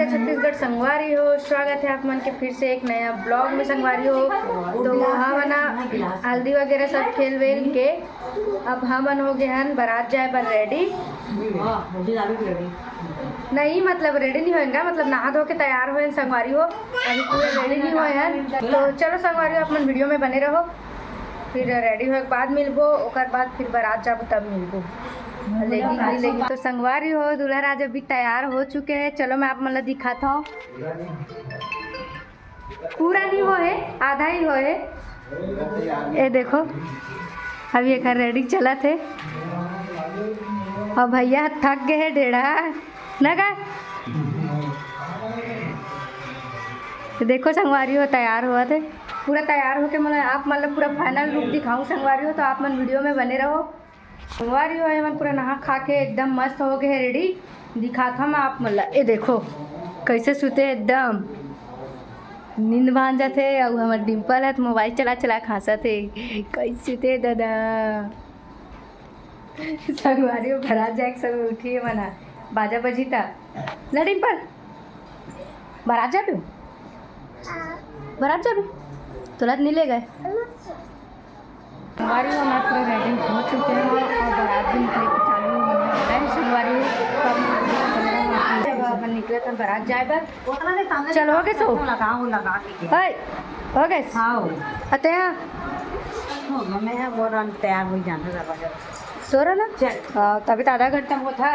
छत्तीसगढ़ संगवारी हो, स्वागत है आप मन के फिर से एक नया ब्लॉग में। संगवारी हो तो वहाँ बना हल्दी वगैरह सब खेल वेल के अब हम मन हो गए हैं बारात जाए पर रेडी। नहीं मतलब रेडी नहीं होएगा, मतलब नहा धो के तैयार हुए संगवारी हो, अभी पूरे रेडी नहीं हुए हैं। तो चलो संगवारी हो अपन वीडियो में बने रहो, फिर रेडी होए के बाद मिलबो, ओकर बाद फिर बारात जाबो तब मिलबो लेगी। तो संगवारी हो दूल्हा राजा भी तैयार हो चुके हैं। चलो मैं आप मतलब दिखाता हूँ, पूरा नहीं हो है, आधा ही हो है। ये देखो अभी एक रेडी चला थे और भैया थक गए हैं डेढ़ा ना का। तो देखो संगवारी हो तैयार हुआ थे, पूरा तैयार होके मतलब आप मतलब पूरा फाइनल लुक दिखाऊँ संगवारी हो, तो आप मन वीडियो में बने रहो। संगवारी हो मन पूरा नहा खा के एकदम मस्त हो गए रेडी, दिखाता मैं आप मतलब। ये देखो कैसे सुते एकदम नींद भान जाते, और हमारे डिम्पल है तो मोबाइल चला चला खांसा थे, कैसे सुते दादा। संगवारी हो बारात जाए सब उठी है मना बाजा बजी था ना डिम्पल। बारात जा भी बारात जा भी तुरंत नहीं ले गए। संगवारी हो हमारे पूरे रेडी हो चुके हैं और बारात भी निकले के चालू है। संगवारी अपन निकले तो बारात जाए पर चलो हो गए सो हो गए अते हैं तैयार हो जाना सो रहा ना तभी तो आधा घंटा वो था।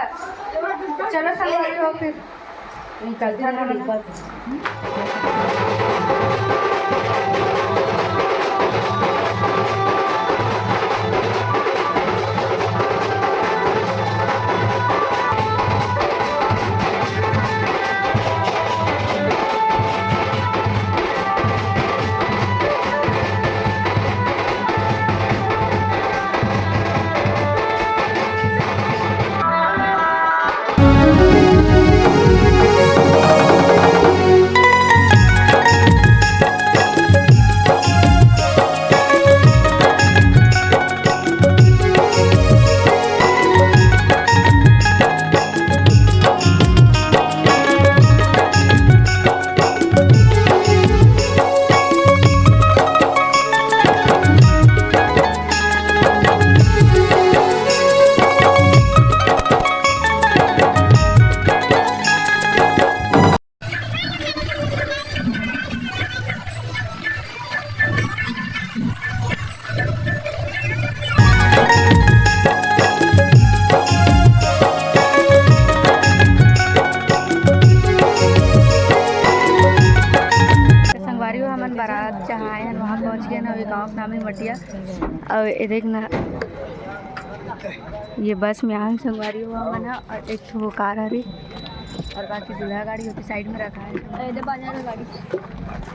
चलो संगवारी हो फिर निकलते हैं। बारात जहाँ आए हैं वहाँ पहुँच गए ना, अभी गाँव नाम है मटिया। और ये देखना ये बस में यहाँ संगवारी हुआ मना, और एक वो कार आ रही और बाकी दूल्हा गाड़ी होती साइड में रखा है। इधर बाजा वाला गाड़ी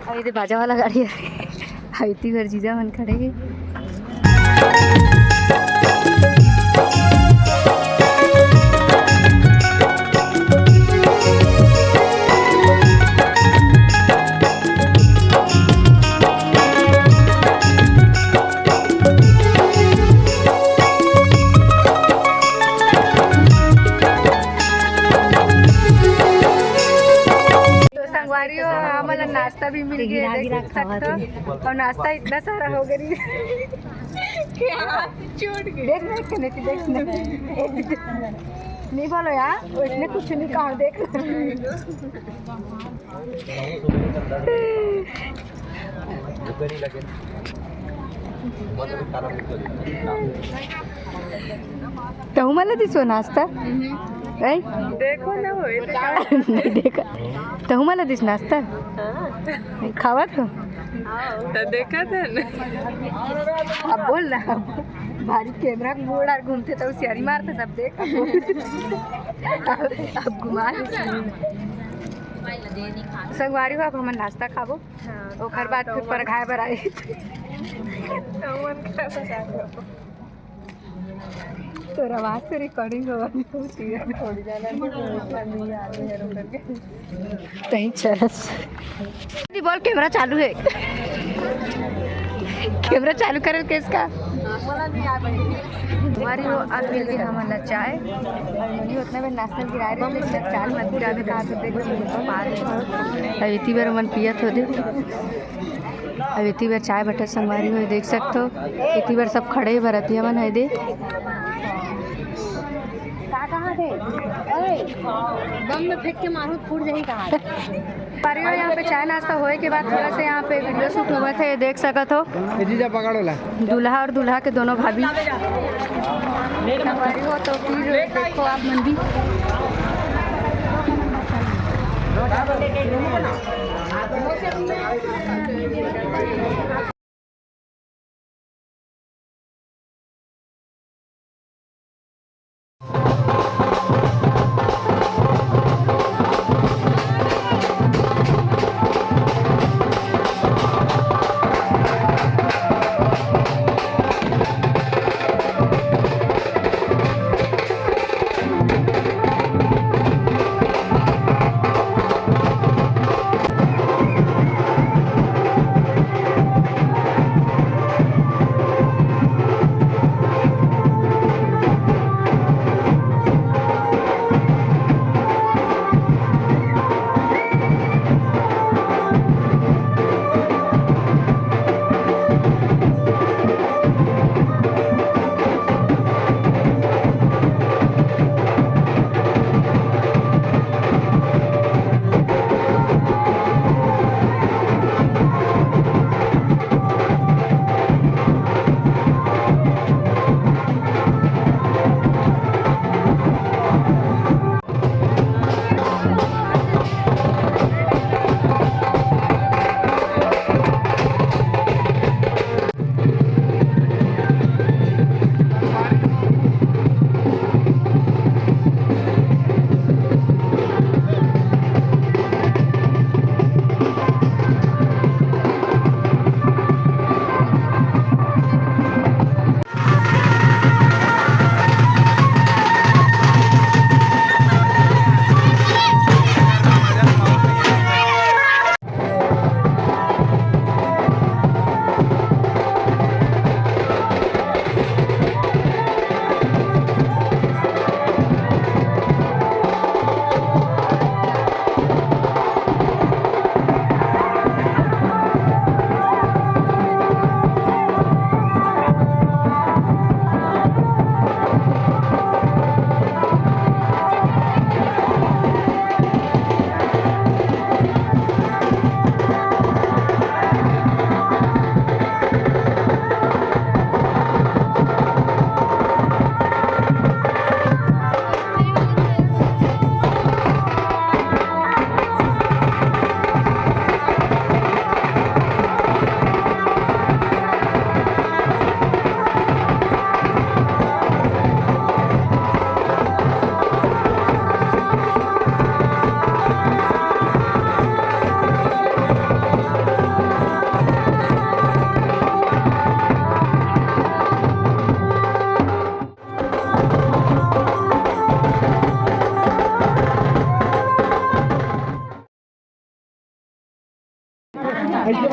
और इधर बाजा वाला गाड़ी है। इतनी घर जीजा मन खड़े हैं। हमारा नाश्ता भी मिल गया देख सकते हो, और नाश्ता इतना सारा हो गया देख नहीं बोलो यार, इसने कुछ नहीं कहा देख। तो मला दिसो नाश्ता देखो ना हो नहीं देखा तो मला दिस नाश्ता खावा तो देखा था ना। अब बोल ना भारी कैमरा मोड़ और घूमते तो सियारी मारते सब देख। अब घुमा संगवारी हो अब हम नाश्ता खाबो, ओकर बाद फिर परघाए बर आई। तोरा आवाज से रिकॉर्डिंग होगी थोड़ी जाना कहीं चरस बोल कैमरा चालू है कैमरा चालू करे किसका हमारी वो अब मिल गई हमारा चाय नहीं उतना में नाश्ता गिरा रहे लेकिन चाय मत गिरा दे कहा तो देख अब इतनी बार मन पियत हो दे अब इतनी बार चाय बटर संगवारी हो देख सकते हो इतनी बार सब खड़े भरती मन है दे बम में फेंक के मारो फूट जाही कहाँ यहाँ पे चाय नाश्ता होए के बाद थोड़ा सा यहाँ पे वीडियो शूट हुआ थे देख सकत हो दूल्हा और दूल्हा के दोनों भाभी संगवारी हो तो फिर देखो आप मन भी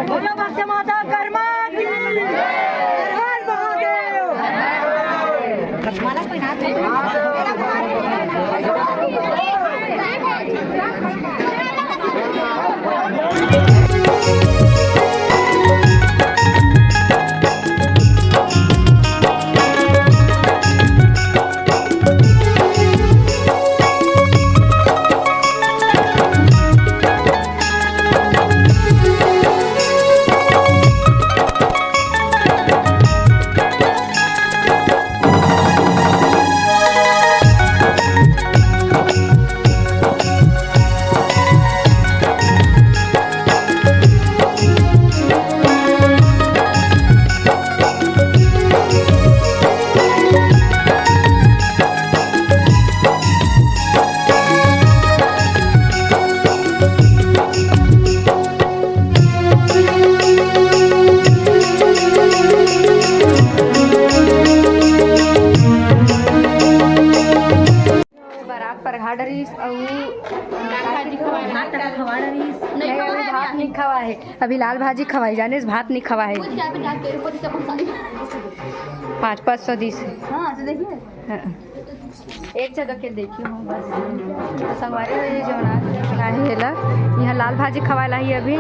बोलो भक्त माता कर्मा की हर महादेव भात खवाना नहीं नहीं, अभी भात नहीं खवा है, अभी लाल भाजी खवाई जाने से भात नहीं खवा है। 500 दी से हाँ तो देखिए एक जगह के देखी हूँ बस। संगवारी हो ये जो ना यहाँ लाल भाजी खवाला ही अभी।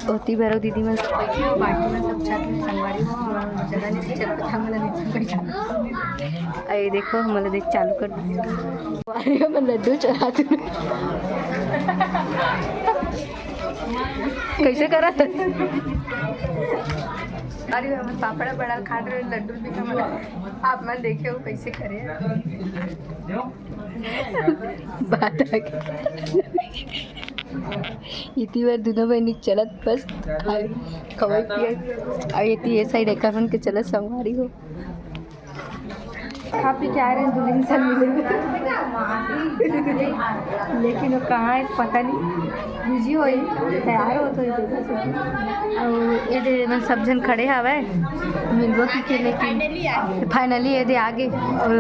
होती भैरव दीदी में सब बैठी हो पार्टी में सब छत में संगवारी हो जगह नहीं चल पता मला नीचे बैठा। अरे देखो मला देख चालू कर अरे मैं लड्डू चढ़ा तू कैसे करा था अरे हम पापड़ा बड़ा खा रहे लड्डू भी खा आप मन देखे हो कैसे करे बात आ गई इतनी बार दोनों बहनी चलत बस खबर किया और ये साइड एक के चलत संगवारी हो खा पी के आ रहे हैं दुल्हन से मिलेंगे लेकिन वो कहाँ है पता नहीं बिजी हो तैयार हो तो और ये मैं सब जन खड़े हवे मिलबो की लेकिन फाइनली ये दे आगे और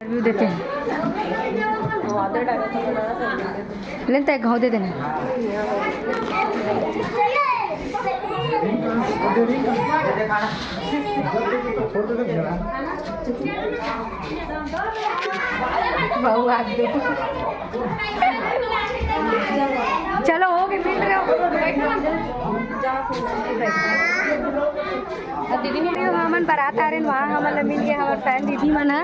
रिव्यू देते हैं लेते हैं घाव दे देना बहु आग दो चलो हो गए मिल रहे हो दीदी मेरे हमन बारात आ रहे हैं वहाँ हमारा मिल गया हमारे फैन दीदी मन है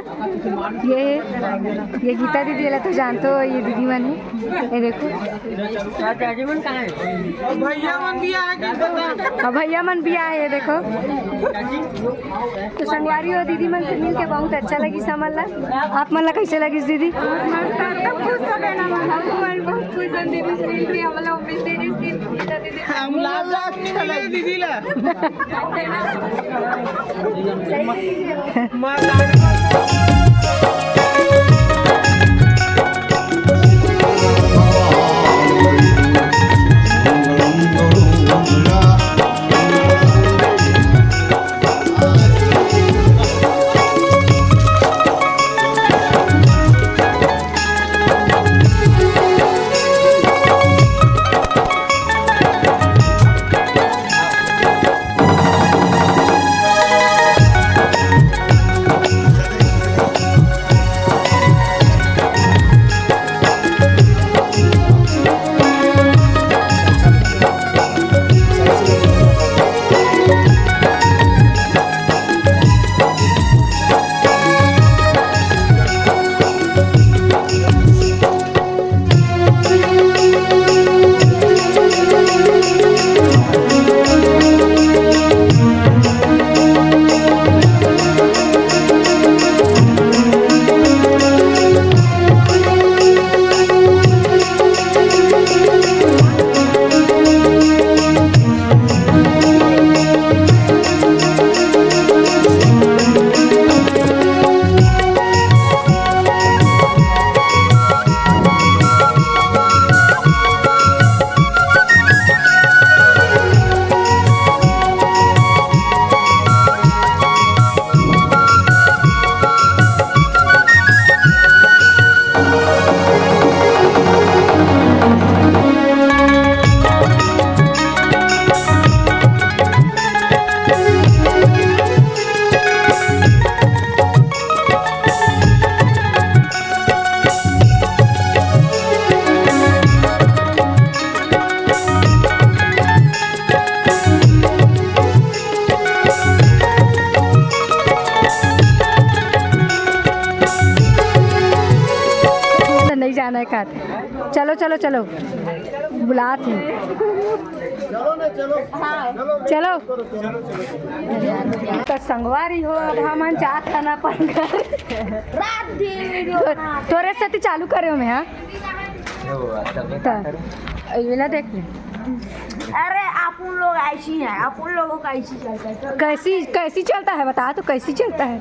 ये गीता दीदी वाला तो जानते हो ये दीदी मन है ये देखो भैया मन भी आए भैया मन भी आए ये देखो तो संगवारी हो दीदी मन से मिल के बहुत अच्छा लगी समझ आप मन ला कैसे लगी दीदी बहुत खुश हैं दीदी से मिल के हम लोग दीदी ला नहीं कहते। चलो चलो चलो बुलाते हैं। चलो तो संगवारी हो अब हम चाह खाना पड़ तोरे से चालू करे हो मैं हाँ तो देख ले। अरे आप उन लोग ऐसी हैं, आप उन लोगों का ऐसी चलता है। कैसी कैसी चलता है बता तो कैसी चलता है।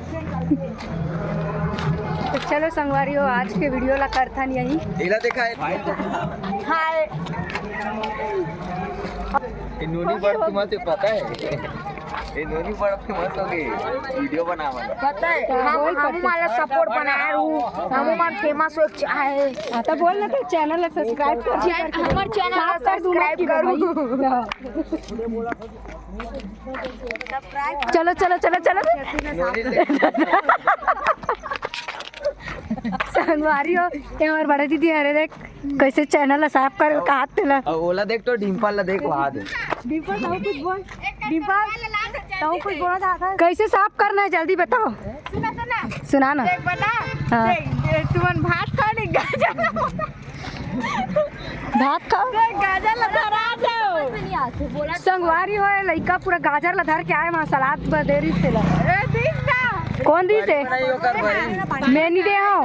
तो चलो संगवारी हो आज के वीडियो ला करथन यही देखा है हाय नोनी बड़ा फेमस है पता है। ये नोनी बड़ा फेमस हो गई वीडियो बनावा पता है हम हमारा सपोर्ट बनाया हूँ हम हमारा फेमस हो चाहे तो बोल ना तो चैनल सब्सक्राइब कर हमारे चैनल सब्सक्राइब करूँ। चलो चलो चलो चलो संगवारी हो ये हमारे बड़े दीदी अरे देख कैसे चैनल साफ कर कहा तेला ओला देख तो डिम्पल ला देख वहाँ दे डिम्पल ताऊ कुछ बोल डिम्पल ताऊ कुछ बोला था कैसे साफ करना है जल्दी बताओ। सुना ना देख बता हाँ। तुमन भात खा नहीं गाजर भात खाओ गाजर लगा जाओ संगवारी हो लड़का पूरा गाजर ला धर के आए वहाँ सलाद बदेरी से ला कौन दी से मैं नहीं दे हूँ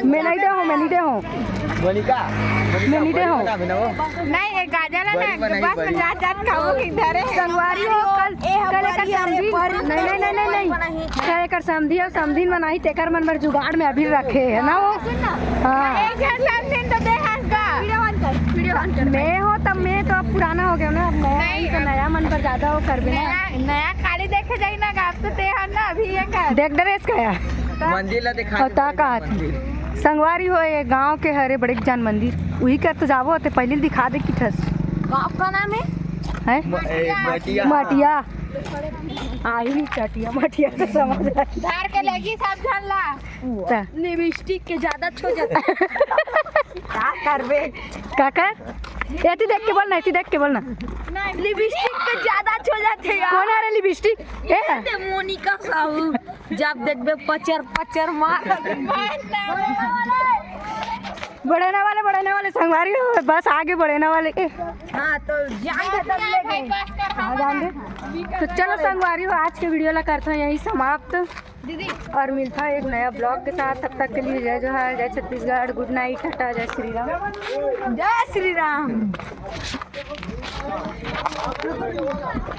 मैं नहीं दे हूँ मैं नहीं दे हूँ मोनिका मैं नहीं दे हूँ नहीं ये गाजर है ना बस में जात जात खाओगे इधर है संगवारी हो कल कल एक समझी नहीं नहीं नहीं नहीं नहीं कल एक समझी और समझी बनाई तेकर मन पर जुगाड़ में अभी रखे है ना वो हाँ एक दिन तो दे हंसगा वीडियो ऑन कर मैं हो तब मैं तो अब पुराना हो गया ना अब नया मन पर ज्यादा वो कर भी नया खाली देखे जाई ना गाप तो ते हन ना अभी ये कर देख ड्रेस का यार मंदिर ला दिखा होता का संगवारी हो ये गांव के हरे बड़े जान मंदिर वही कर तो जावो ते पहले दिखा दे किठस आपका नाम है मटिया आई नहीं चटिया मटिया तो समझ धार के लगी सब झल्ला लिपस्टिक के ज्यादा छो जाता क्या करबे का कर एती देख के बोल ना एती देख के बोल ना लिपस्टिक के ज्यादा छो जाते यार कौन है रे लिपस्टिक ए मोनिका साहू जब देखबे पचर पचर मार बढ़ने वाले संगवारी हो बस आगे बढ़ने वाले के हां तो जान खत्म ले गए जान दे तो चलो संगवारी हो आज के वीडियो ला करते हैं यही समाप्त दीदी और मिलता है एक नया ब्लॉग के साथ तब तक के लिए जय जोहार जय छत्तीसगढ़ गुड नाइट टाटा जय श्री राम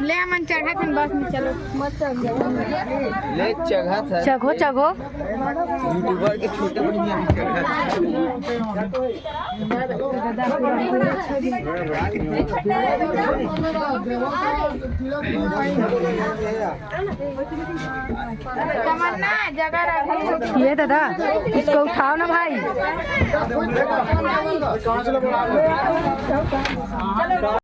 ले मन चढ़ा थन बस में चलो मत ले जगह था चघो चघो यूट्यूबर के छोटे बढ़िया जगह तमन्ना जगह रख ये दादा इसको उठाओ ना भाई